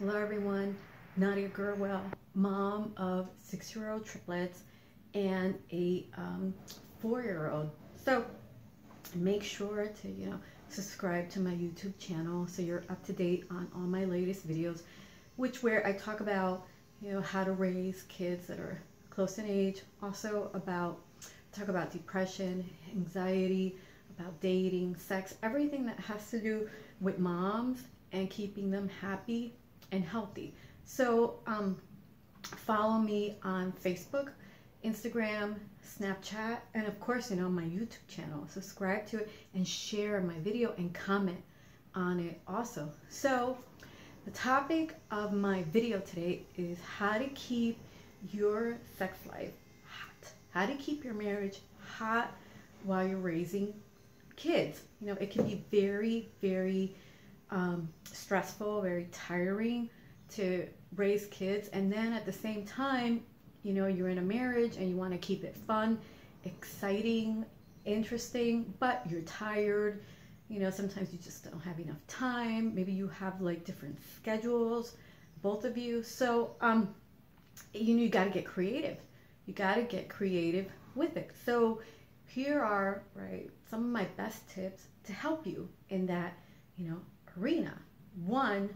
Hello everyone, NadiaGerwell, mom of 6-year-old triplets and a 4-year-old. So make sure to subscribe to my YouTube channel so you're up to date on all my latest videos, where I talk about how to raise kids that are close in age. Also talk about depression, anxiety, about dating, sex, everything that has to do with moms and keeping them happy and healthy. So follow me on Facebook, Instagram, Snapchat, and of course my YouTube channel. Subscribe to it and share my video and comment on it also. So the topic of my video today is how to keep your sex life hot, how to keep your marriage hot while you're raising kids. It can be very, very stressful, very tiring to raise kids, and then at the same time you're in a marriage and you want to keep it fun, exciting, interesting, but you're tired. Sometimes you just don't have enough time. Maybe you have like different schedules, both of you. So you got to get creative. You got to get creative with it. So here are some of my best tips to help you in that arena. One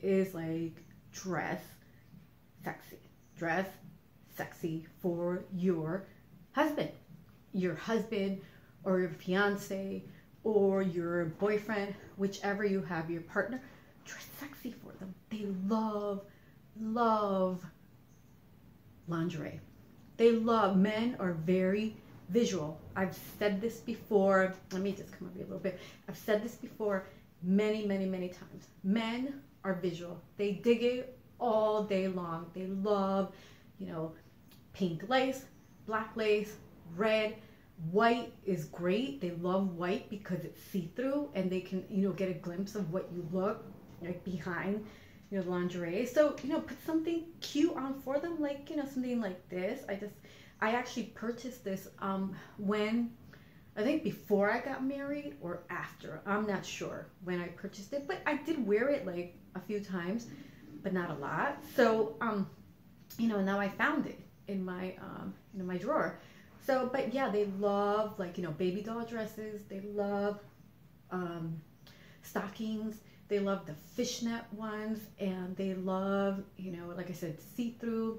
is like dress sexy for your husband or your fiance or your boyfriend, whichever you have, your partner. Dress sexy for them. They love lingerie. Men are very visual. I've said this before. Let me just come over here a little bit. I've said this before many times. Men are visual. They dig it all day long. They love, pink lace, black lace, red, white is great. They love white because it's see-through and they can, get a glimpse of what you look like behind, lingerie. So, put something cute on for them, like, something like this. I actually purchased this when, I think before I got married or after. I'm not sure when I purchased it, but I did wear it like a few times, but not a lot. So, now I found it in my, my drawer. So, but yeah, they love baby doll dresses. They love stockings. They love the fishnet ones, and they love, like I said, see-through.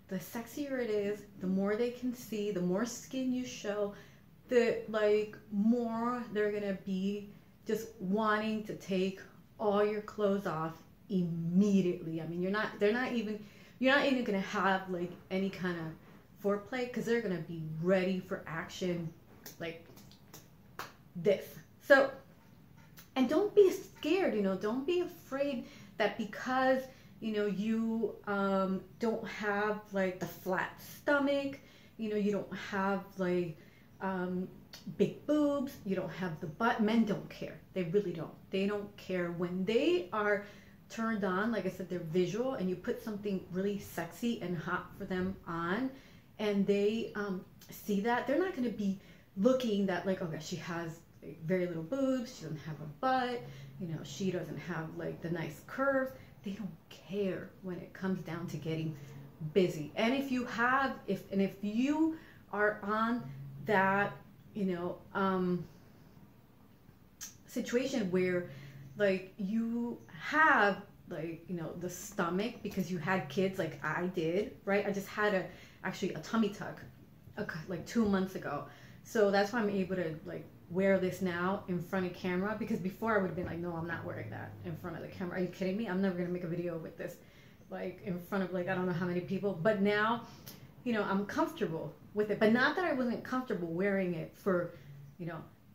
The sexier it is, the more they can see, the more skin you show, the more they're gonna be just wanting to take all your clothes off immediately. I mean, you're not even gonna have any kind of foreplay, because they're gonna be ready for action like this. So, and don't be scared, don't be afraid that because you don't have the flat stomach, you don't have big boobs, you don't have the butt. Men don't care. They really don't. They don't care. When they are turned on, like I said, they're visual, and you put something really sexy and hot for them on, and they see that, they're not going to be looking that oh gosh, she has very little boobs, she doesn't have a butt, she doesn't have the nice curves. They don't care when it comes down to getting busy. And if you are on that situation where you have the stomach because you had kids, like I did, I just had actually a tummy tuck 2 months ago. So that's why I'm able to wear this now in front of camera, because before I would have been no, I'm not wearing that in front of the camera. Are you kidding me? I'm never gonna make a video with this in front of I don't know how many people. But now I'm comfortable with it. But not that I wasn't comfortable wearing it for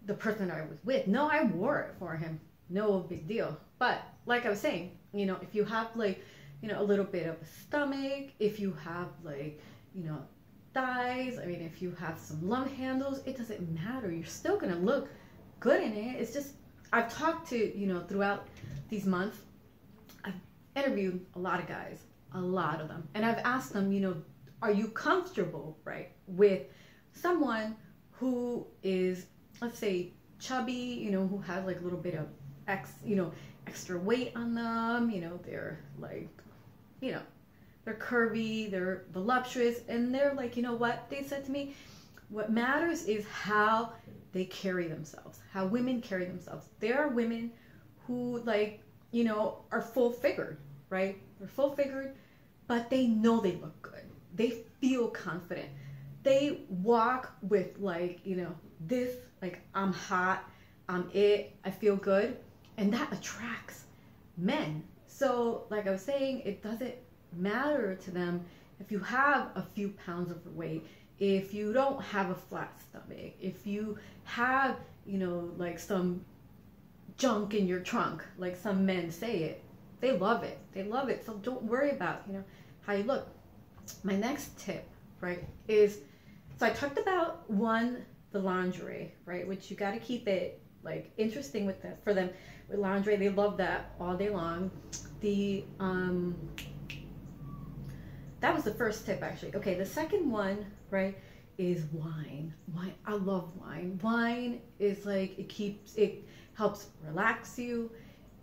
the person I was with. No, I wore it for him, no big deal. But like I was saying, if you have a little bit of a stomach, if you have thighs, I mean, if you have some love handles, it doesn't matter. You're still gonna look good in it. It's just, I've talked to, throughout these months, I've interviewed a lot of guys, a lot of them, and I've asked them, are you comfortable, with someone who is, let's say, chubby, who has a little bit of extra weight on them, you know, they're like, you know, they're curvy, they're voluptuous, and they're like, you know what they said to me? What matters is how they carry themselves, how women carry themselves. There are women who, like, you know, are full figured, right? They're full figured, but they know they look good. They feel confident. They walk with, like, you know, this, like, I'm hot, I'm it, I feel good. And that attracts men. So, like I was saying, it doesn't matter to them if you have a few pounds overweight, if you don't have a flat stomach, if you have, you know, like some junk in your trunk, like some men say it. They love it. They love it. So don't worry about, you know, how you look. My next tip, right, is, so I talked about the lingerie, right, which you got to keep it like interesting with that for them. With lingerie, they love that all day long. That was the first tip, actually. Okay, the second one, right, is wine. Wine, I love wine. Wine is like, it helps relax you.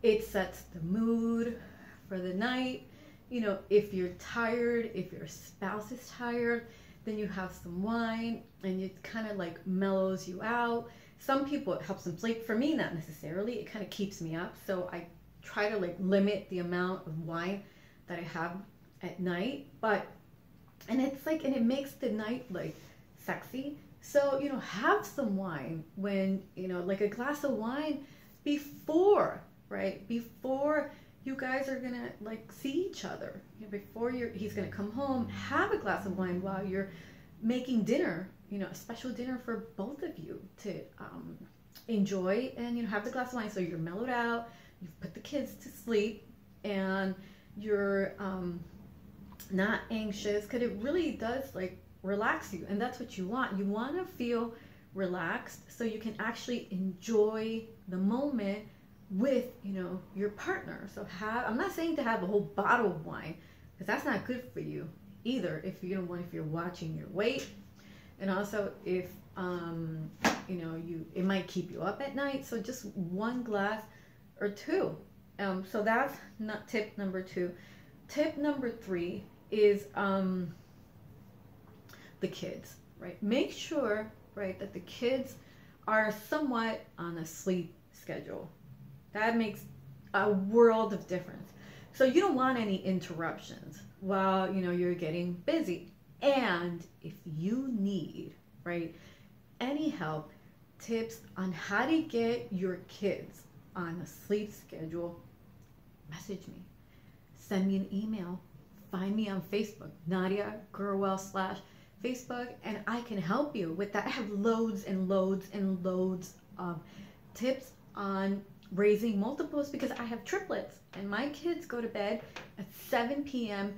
It sets the mood for the night. You know, if you're tired, if your spouse is tired, then you have some wine and it kind of like mellows you out. Some people, it helps them sleep. For me, not necessarily. It kind of keeps me up. So I try to like limit the amount of wine that I have at night. And it's like, and it makes the night like sexy. So, you know, have some wine when, you know, like a glass of wine before, right? Before you guys are gonna like see each other. You know, before he's gonna come home, have a glass of wine while you're making dinner, you know, a special dinner for both of you to enjoy, and, you know, have the glass of wine so you're mellowed out, you've put the kids to sleep, and you're not anxious, because it really does like relax you, and that's what you want. You want to feel relaxed so you can actually enjoy the moment with, you know, your partner. So I'm not saying to have a whole bottle of wine, because that's not good for you either, if you don't want, if you're watching your weight, and also if you know, it might keep you up at night. So just one glass or two. So that's not tip number 2. Tip number 3 is the kids, right? Make sure, right, that the kids are somewhat on a sleep schedule. That makes a world of difference. So you don't want any interruptions while, you know, you're getting busy. And if you need, right, any help, tips on how to get your kids on a sleep schedule, message me, send me an email, find me on Facebook, NadiaGerwell /Facebook, and I can help you with that. I have loads and loads and loads of tips on raising multiples, because I have triplets and my kids go to bed at 7 p.m.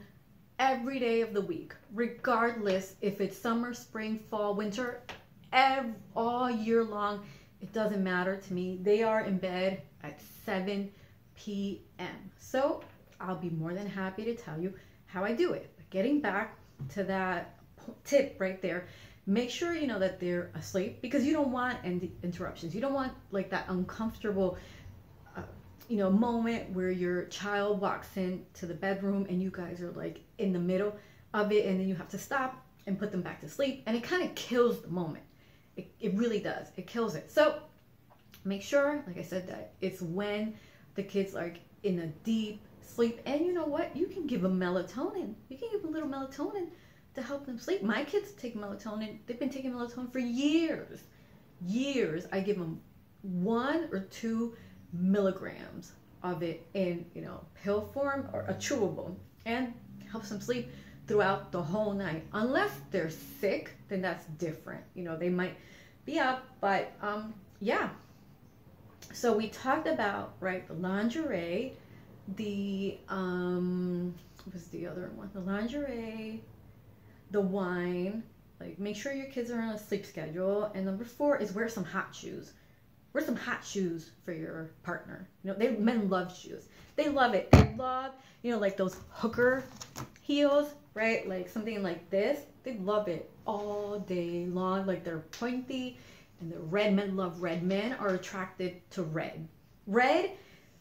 every day of the week, regardless if it's summer, spring, fall, winter, all year long. It doesn't matter to me. They are in bed at 7 p.m. So I'll be more than happy to tell you how I do it. But getting back to that tip right there, make sure, you know, that they're asleep, because you don't want any interruptions. You don't want like that uncomfortable you know, moment where your child walks into the bedroom and you guys are like in the middle of it, and then you have to stop and put them back to sleep, and it kind of kills the moment. It really does. It kills it. So make sure, like I said, that it's when the kids are like in a deep sleep. And you know what? You can give them melatonin. You can give a little melatonin to help them sleep. My kids take melatonin. They've been taking melatonin for years. Years. I give them 1 or 2 milligrams of it in, you know, pill form or a chewable, and helps them sleep throughout the whole night. Unless they're sick, then that's different. You know, they might be up, but yeah. So we talked about, right, the lingerie, the what was the other one? The lingerie, the wine. Like, make sure your kids are on a sleep schedule. And number 4 is wear some hot shoes. Wear some hot shoes for your partner. You know, men love shoes. They love it. They love, you know, like those hooker heels, right? Like something like this. They love it all day long. Like, they're pointy, and the red men love red. Men are attracted to red. Red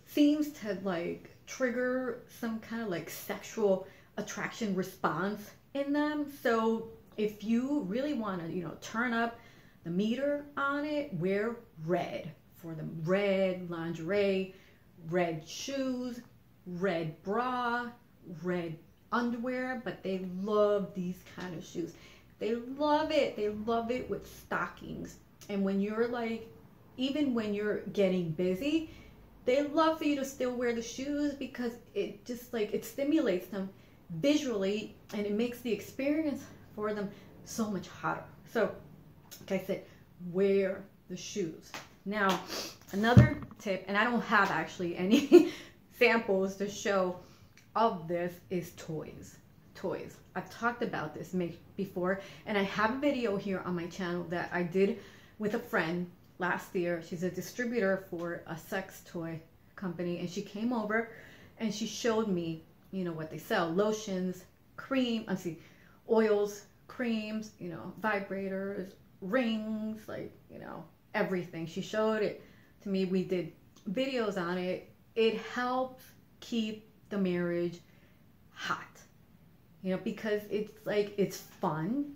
seems to like trigger some kind of like sexual attraction response in them. So if you really want to, you know, turn up the meter on it, wear red for them. Red lingerie, red shoes, red bra, red underwear, but they love these kind of shoes. They love it. They love it with stockings. And when you're like, even when you're getting busy, they love for you to still wear the shoes because it just like, it stimulates them visually and it makes the experience for them so much hotter. So, like I said, wear the shoes. Now, another tip, and I don't have actually any samples to show of this, is toys. Toys. I've talked about this before, and I have a video here on my channel that I did with a friend last year. She's a distributor for a sex toy company, and she came over and she showed me, you know, what they sell: lotions, cream, oils, creams, you know, vibrators, rings, like, you know, everything. She showed it to me. We did videos on it. It helps keep the marriage hot, you know, because it's like, it's fun.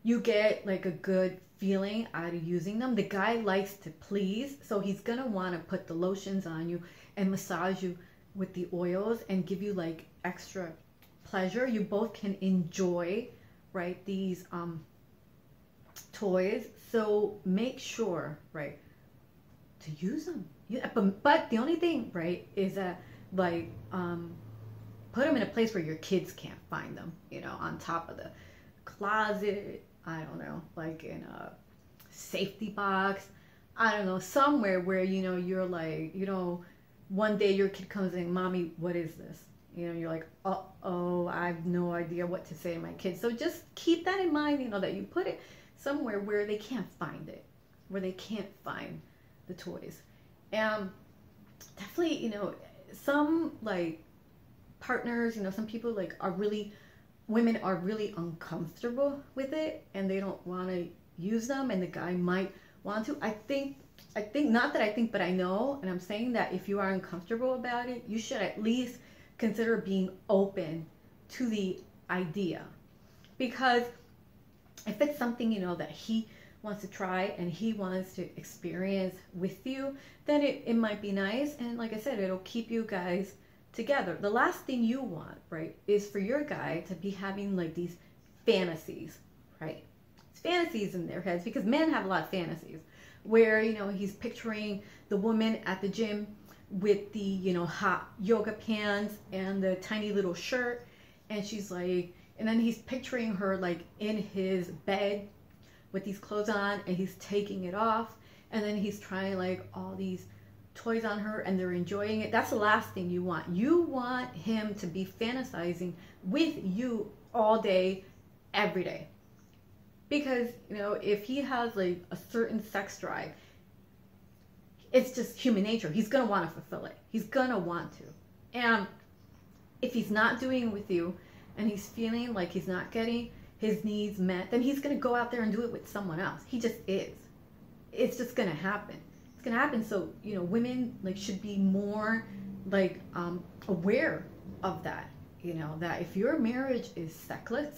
You get like a good feeling out of using them. The guy likes to please, so he's gonna want to put the lotions on you and massage you with the oils and give you like extra pleasure. You both can enjoy, right, these toys. So make sure, right, to use them. But the only thing, right, is that like put them in a place where your kids can't find them, you know, on top of the closet, I don't know, like in a safety box, I don't know, somewhere where, you know, you're like, you know, one day your kid comes in, "Mommy, what is this?" You know, you're like, uh-oh, I have no idea what to say to my kids. So just keep that in mind, you know, that you put it somewhere where they can't find it, where they can't find the toys. And definitely, you know, some like partners, you know, some people like women are really uncomfortable with it and they don't want to use them, and the guy might want to. I think, not that I think, but I know, and I'm saying that if you are uncomfortable about it, you should at least consider being open to the idea. Because if it's something, you know, that he wants to try and he wants to experience with you, then it might be nice. And like I said, it'll keep you guys together. The last thing you want, right, is for your guy to be having like these fantasies, right? It's fantasies in their heads, because men have a lot of fantasies where, you know, he's picturing the woman at the gym with the, you know, hot yoga pants and the tiny little shirt, and she's like, and then he's picturing her like in his bed with these clothes on, and he's taking it off, and then he's trying like all these toys on her and they're enjoying it. That's the last thing you want. You want him to be fantasizing with you all day, every day. Because, you know, if he has like a certain sex drive, it's just human nature. He's going to want to fulfill it. He's going to want to. And if he's not doing it with you and he's feeling like he's not getting his needs met, then he's going to go out there and do it with someone else. He just is. It's just going to happen. It's going to happen. So, you know, women like should be more like aware of that. You know, that if your marriage is sexless,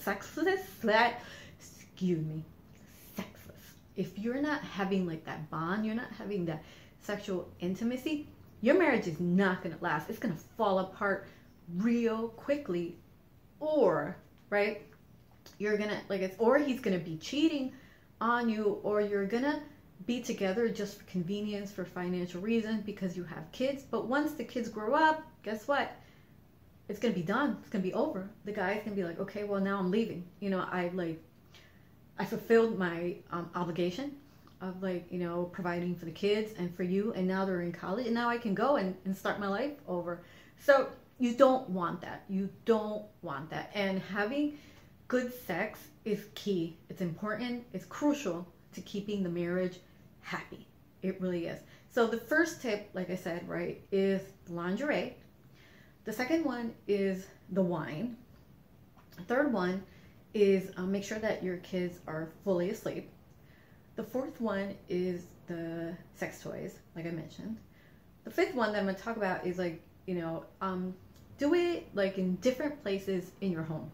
if you're not having like that bond, you're not having that sexual intimacy, your marriage is not going to last. It's going to fall apart real quickly. Or, right, you're going to, like, or he's going to be cheating on you, or you're going to be together just for convenience, for financial reasons, because you have kids. But once the kids grow up, guess what? It's going to be done. It's going to be over. The guy's going to be like, okay, well, now I'm leaving. You know, I fulfilled my obligation of, like, you know, providing for the kids and for you, and now they're in college, and now I can go and start my life over. So you don't want that. You don't want that. And having good sex is key. It's important. It's crucial to keeping the marriage happy. It really is. So the first tip, like I said, right, is lingerie. The second one is the wine. The third one is make sure that your kids are fully asleep. The fourth one is the sex toys, like I mentioned. The fifth one that I'm going to talk about is like, do it like in different places in your home.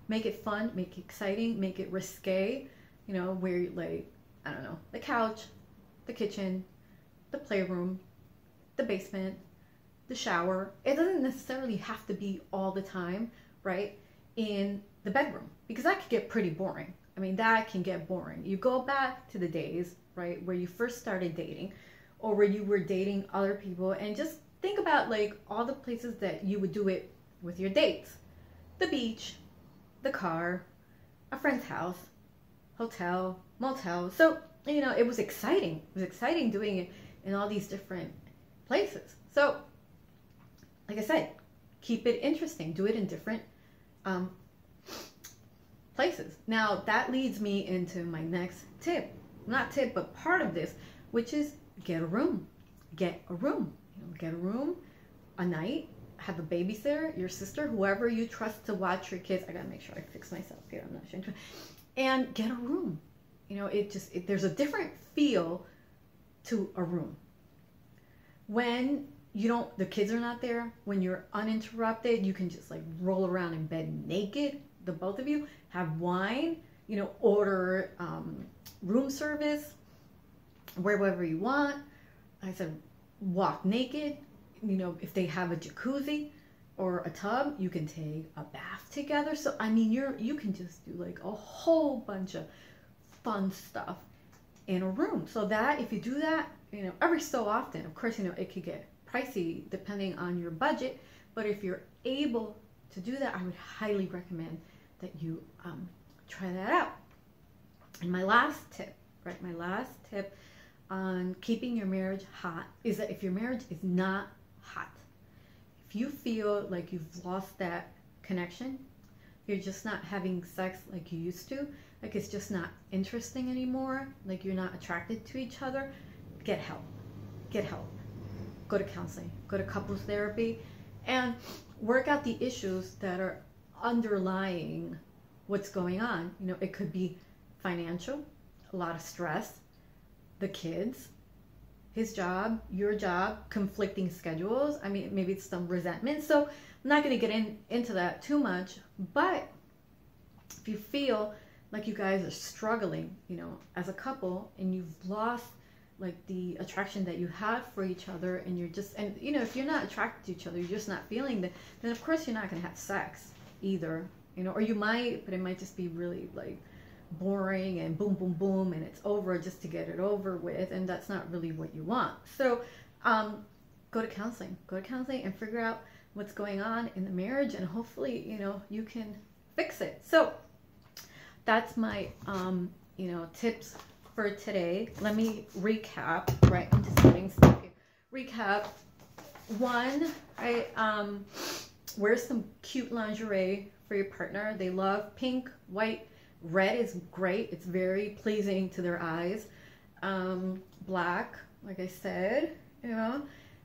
Make it fun, make it exciting, make it risque, where like, I don't know, the couch, the kitchen, the playroom, the basement, the shower. It doesn't necessarily have to be all the time, right, in the bedroom, because that could get pretty boring. I mean, that can get boring. You go back to the days, right, where you first started dating, or where you were dating other people, and just think about like all the places that you would do it with your dates. The beach, the car, a friend's house, hotel, motel. So, it was exciting. It was exciting doing it in all these different places. So, like I said, keep it interesting. Do it in different places. Now, that leads me into my next tip. Not tip, but part of this, which is get a room. Get a room. Get a room, a night, have a babysitter, your sister, whoever you trust to watch your kids. I gotta make sure I fix myself here. I'm not sure. And get a room. There's a different feel to a room. When the kids are not there, when you're uninterrupted, you can just like roll around in bed naked, the both of you, have wine, order room service, wherever you want. Like I said, walk naked. If they have a jacuzzi or a tub, you can take a bath together. So I mean, you can just do like a whole bunch of fun stuff in a room. So that if you do that, every so often, of course, it could get pricey depending on your budget, but if you're able to do that, I would highly recommend that you try that out. And my last tip on keeping your marriage hot is that if your marriage is not hot, if you feel like you've lost that connection, you're just not having sex like you used to, like it's just not interesting anymore, like you're not attracted to each other, get help. Get help. Go to counseling, go to couples therapy, and work out the issues that are underlying what's going on. It could be financial, a lot of stress, the kids, his job, your job, conflicting schedules. I mean, maybe it's some resentment. So I'm not going to get into that too much, but if you feel like you guys are struggling, as a couple, and you've lost like the attraction that you have for each other, and if you're not attracted to each other, you're just not feeling that, then of course you're not going to have sex either, or you might, but it might just be really like boring and boom, boom, boom, and it's over just to get it over with, and that's not really what you want. So go to counseling and figure out what's going on in the marriage, and hopefully, you can fix it. So that's my, tips for today. Let me recap, right? I'm just getting stuck here. Recap. One, right? Wear some cute lingerie for your partner. They love pink, white, red is great. It's very pleasing to their eyes. Black, like I said,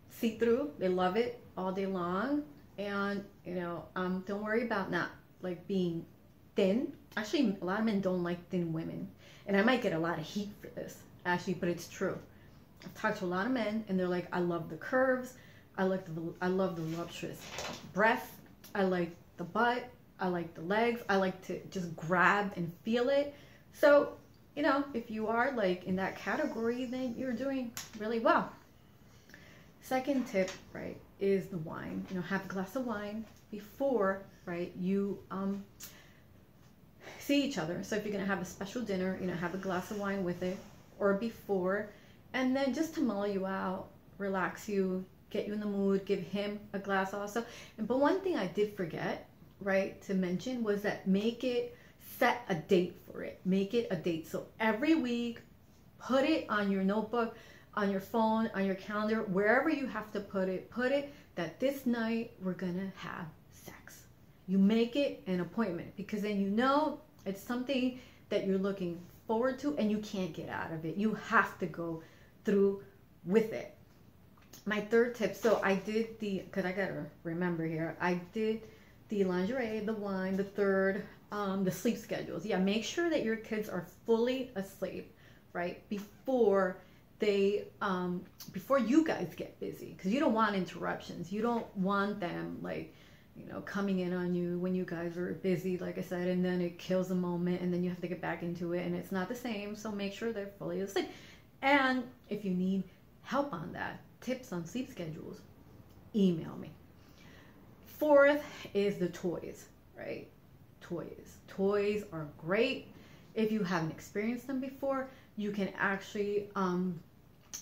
see-through. They love it all day long. And, don't worry about not like being thin. Actually, a lot of men don't like thin women. And I might get a lot of heat for this, actually, but it's true. I've talked to a lot of men, and they're like, I love the curves. I love the voluptuous breasts. I like the butt. I like the legs. I like to just grab and feel it. So, if you are like in that category, then you're doing really well. Second tip, right, is the wine. Have a glass of wine before, right, you see each other. So if you're gonna have a special dinner, have a glass of wine with it, or before, and then just to mellow you out, relax you, get you in the mood, give him a glass also. But one thing I did forget, right, to mention was that set a date for it. Make it a date. So every week, put it on your notebook, on your phone, on your calendar, wherever you have to put it that this night we're gonna have sex. You make it an appointment, because then it's something that you're looking forward to and you can't get out of it. You have to go through with it. My third tip, so I did because I gotta remember here, I did the lingerie, the wine, the third, the sleep schedules. Yeah, make sure that your kids are fully asleep, right, before they before you guys get busy, because you don't want interruptions. You don't want them like, you know, coming in on you when you guys are busy, like I said, and then it kills the moment and then you have to get back into it and it's not the same. So make sure they're fully asleep. And if you need help on that, tips on sleep schedules, email me. Fourth is the toys, right? Toys are great. If you haven't experienced them before, you can actually,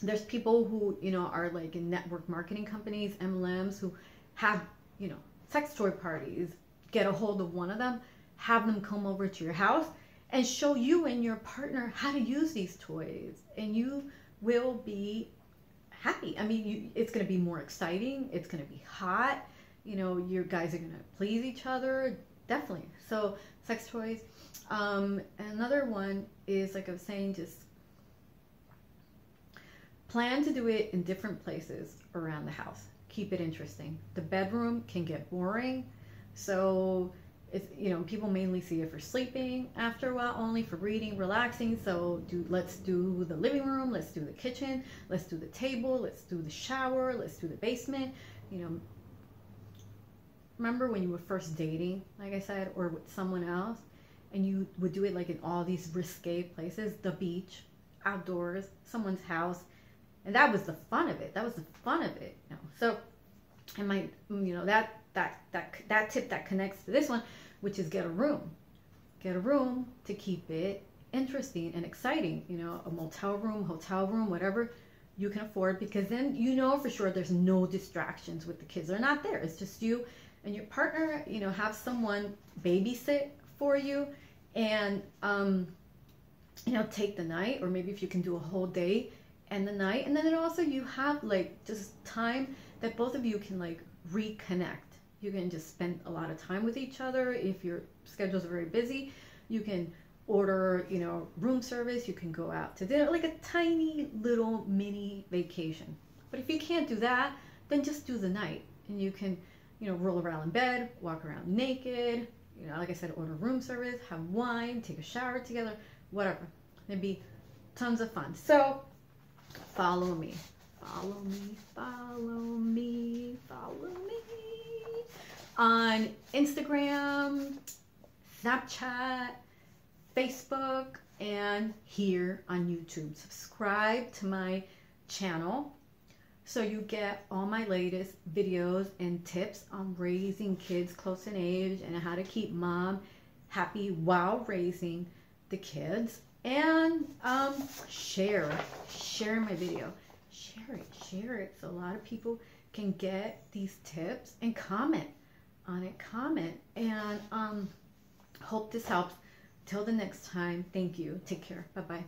there's people who, you know, are like in network marketing companies, MLMs, who have, you know, sex toy parties. Get a hold of one of them, have them come over to your house and show you and your partner how to use these toys, and you will be happy. I mean, it's going to be more exciting. It's going to be hot. You know, your guys are going to please each other. Definitely. So sex toys. Another one is, like I was saying, just plan to do it in different places around the house. Keep it interesting. The bedroom can get boring. So it's, you know, people mainly see it for sleeping after a while, only for reading, relaxing. So let's do the living room, let's do the kitchen, let's do the table, let's do the shower, let's do the basement. You know, remember when you were first dating, like I said, or with someone else, and you would do it like in all these risque places, the beach, outdoors, someone's house, and that was the fun of it. That was the fun of it. You know? So, and my, you know, that tip that connects to this one, which is get a room. Get a room to keep it interesting and exciting. You know, a motel room, hotel room, whatever you can afford, because then you know for sure there's no distractions with the kids. They're not there. It's just you and your partner. You know, have someone babysit for you, and you know, take the night, or maybe if you can do a whole day and the night, and then also you have like just time that both of you can like reconnect. You can just spend a lot of time with each other. If your schedules are very busy, you can order, you know, room service. You can go out to dinner, like a tiny little mini vacation. But if you can't do that, then just do the night, and you can, you know, roll around in bed, walk around naked, you know, like I said, order room service, have wine, take a shower together, whatever. It'd be tons of fun. So follow me, follow me, follow me, follow me on Instagram, Snapchat, Facebook, and here on YouTube. Subscribe to my channel so you get all my latest videos and tips on raising kids close in age and how to keep mom happy while raising the kids. And share my video, share it so a lot of people can get these tips, and comment on it, and hope this helps. Till the next time, thank you, take care, bye bye.